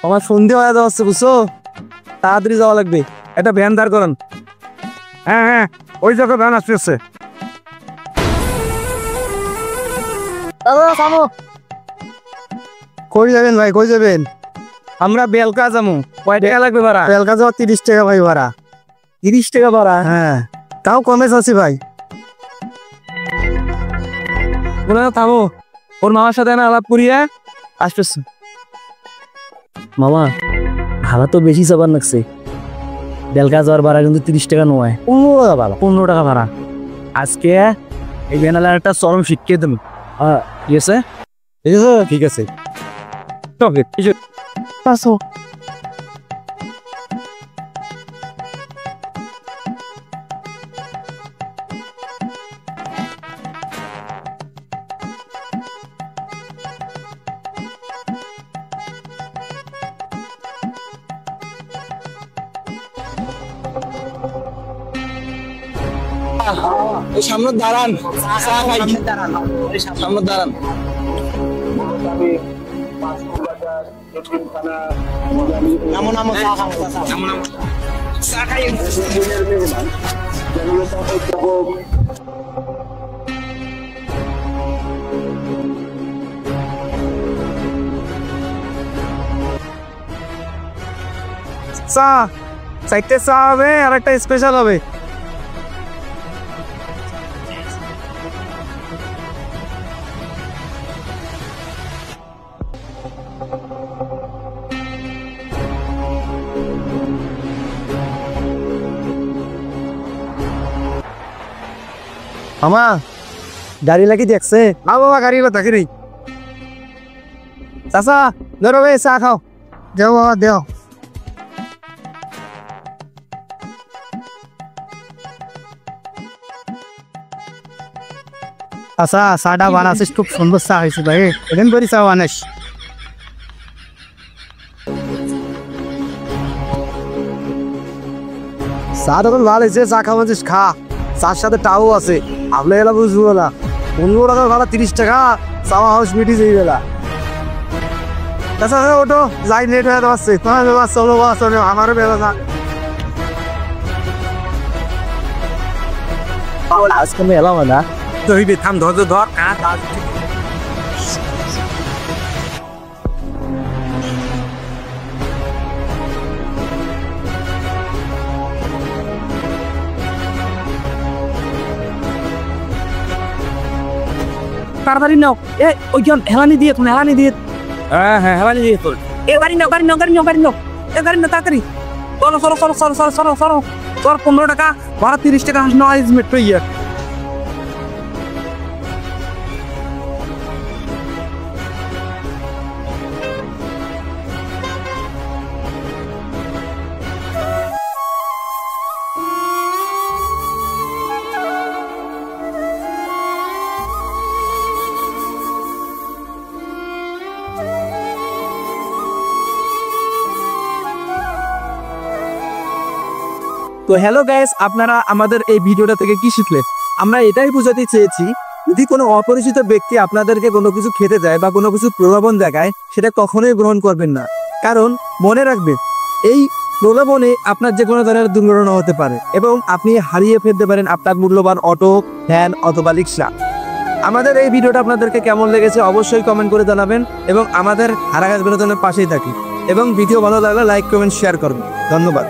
আমার সন্ধে হয়ে যাচ্ছে বুঝছো, তাড়াতাড়ি যাওয়া লাগবে। একটা ভ্যান দাঁড় করান। হ্যাঁ হ্যাঁ, ওই জায়গায় ভ্যান আসতেছে। কই যাবেন ভাই, কই যাবেন? আমরা বেলকা যাবো। কয় টাকা লাগবে ভাড়া? বেলকা যাওয়া 30 টাকা ভাই ভাড়া। 30 টাকা ভাড়া? হ্যাঁ, তাও কমে যাচ্ছি ভাই। থামো, ওর মামার সাথে না আলাপ করিয়া আসতেছি। মামা ভাড়া তো বেশি চাবার লাগছে। বেলকা যাওয়ার ভাড়া কিন্তু 30 টাকা নয়, 15 টাকা ভাড়া। 15 টাকা ভাড়া। আজকে এই বেনালার একটা চরম শিখিয়ে দেবো। ঠিক আছে, ঠিক আছে, ঠিক আছে। সামনে দাঁড়ান, সামনে দাঁড়ান। নামো নামো, চা খাই। চা, চারটে চা হবে আর একটা স্পেশাল হবে। মামা গাড়ি লাগি দেখছে? বাবা গাড়ি দেখি নেই। চাচা ধরো ভাই, চা খাও। দেও বাবা দেও। আচ্ছা, চাটা বানাচ্ছিস, খুব সুন্দর চা হয়েছে ভাই। এদিন করে চা বানাস। চা তখন ভালো হয়েছে, চা খাওয়াছিস খা। চার সাথে টাও আছে, আপনি এলা বুঝবো না। 15 টাকা ভাড়া, 30 টাকা চাওয়া হাউস মিটি যেই বেলা। আচ্ছা ওটো যাই, লেট হয়ে যাচ্ছে। তোমার ব্যবস্থা চলো, চলো, আমারও ব্যবস্থা। আজকে আমি এলাম না তো, হইবে। থাম, ধৈর্য ধর। তাড়াতাড়ি নাও। ওইখান হেলানি দিয়ে, তুমি হেলানি দিয়ে। হ্যাঁ হ্যাঁ, হেলানি দিয়ে তোর। গাড়ি নাও, গাড়ি নাও, গাড়ি নাও, গাড়ি নাও, গাড়ি নাও তাড়াতাড়ি। চলো চলো চলো চলো চলো চলো চলো। তোর 15 টাকা ভাড়া, 30 টাকা নয় মেট্রো ইয়ে। তো হ্যালো গাইস, আপনারা আমাদের এই ভিডিওটা থেকে কি শিখলেন? আমরা এটাই বোঝাতে চেয়েছি, যদি কোনো অপরিচিত ব্যক্তি আপনাদেরকে কোনো কিছু খেতে দেয় বা কোনো কিছু প্রলোভন দেখায়, সেটা কখনোই গ্রহণ করবেন না। কারণ মনে রাখবেন, এই প্রলোভনে আপনার যে কোনো ধরনের দুর্ঘটনা হতে পারে এবং আপনি হারিয়ে ফেলতে পারেন আপনার মূল্যবান অটো, ভ্যান অথবা রিক্সা। আমাদের এই ভিডিওটা আপনাদেরকে কেমন লেগেছে অবশ্যই কমেন্ট করে জানাবেন এবং আমাদের হারাগাছ বিনোদনের পাশেই থাকি। এবং ভিডিও ভালো লাগলে লাইক, কমেন্ট, শেয়ার করবেন। ধন্যবাদ।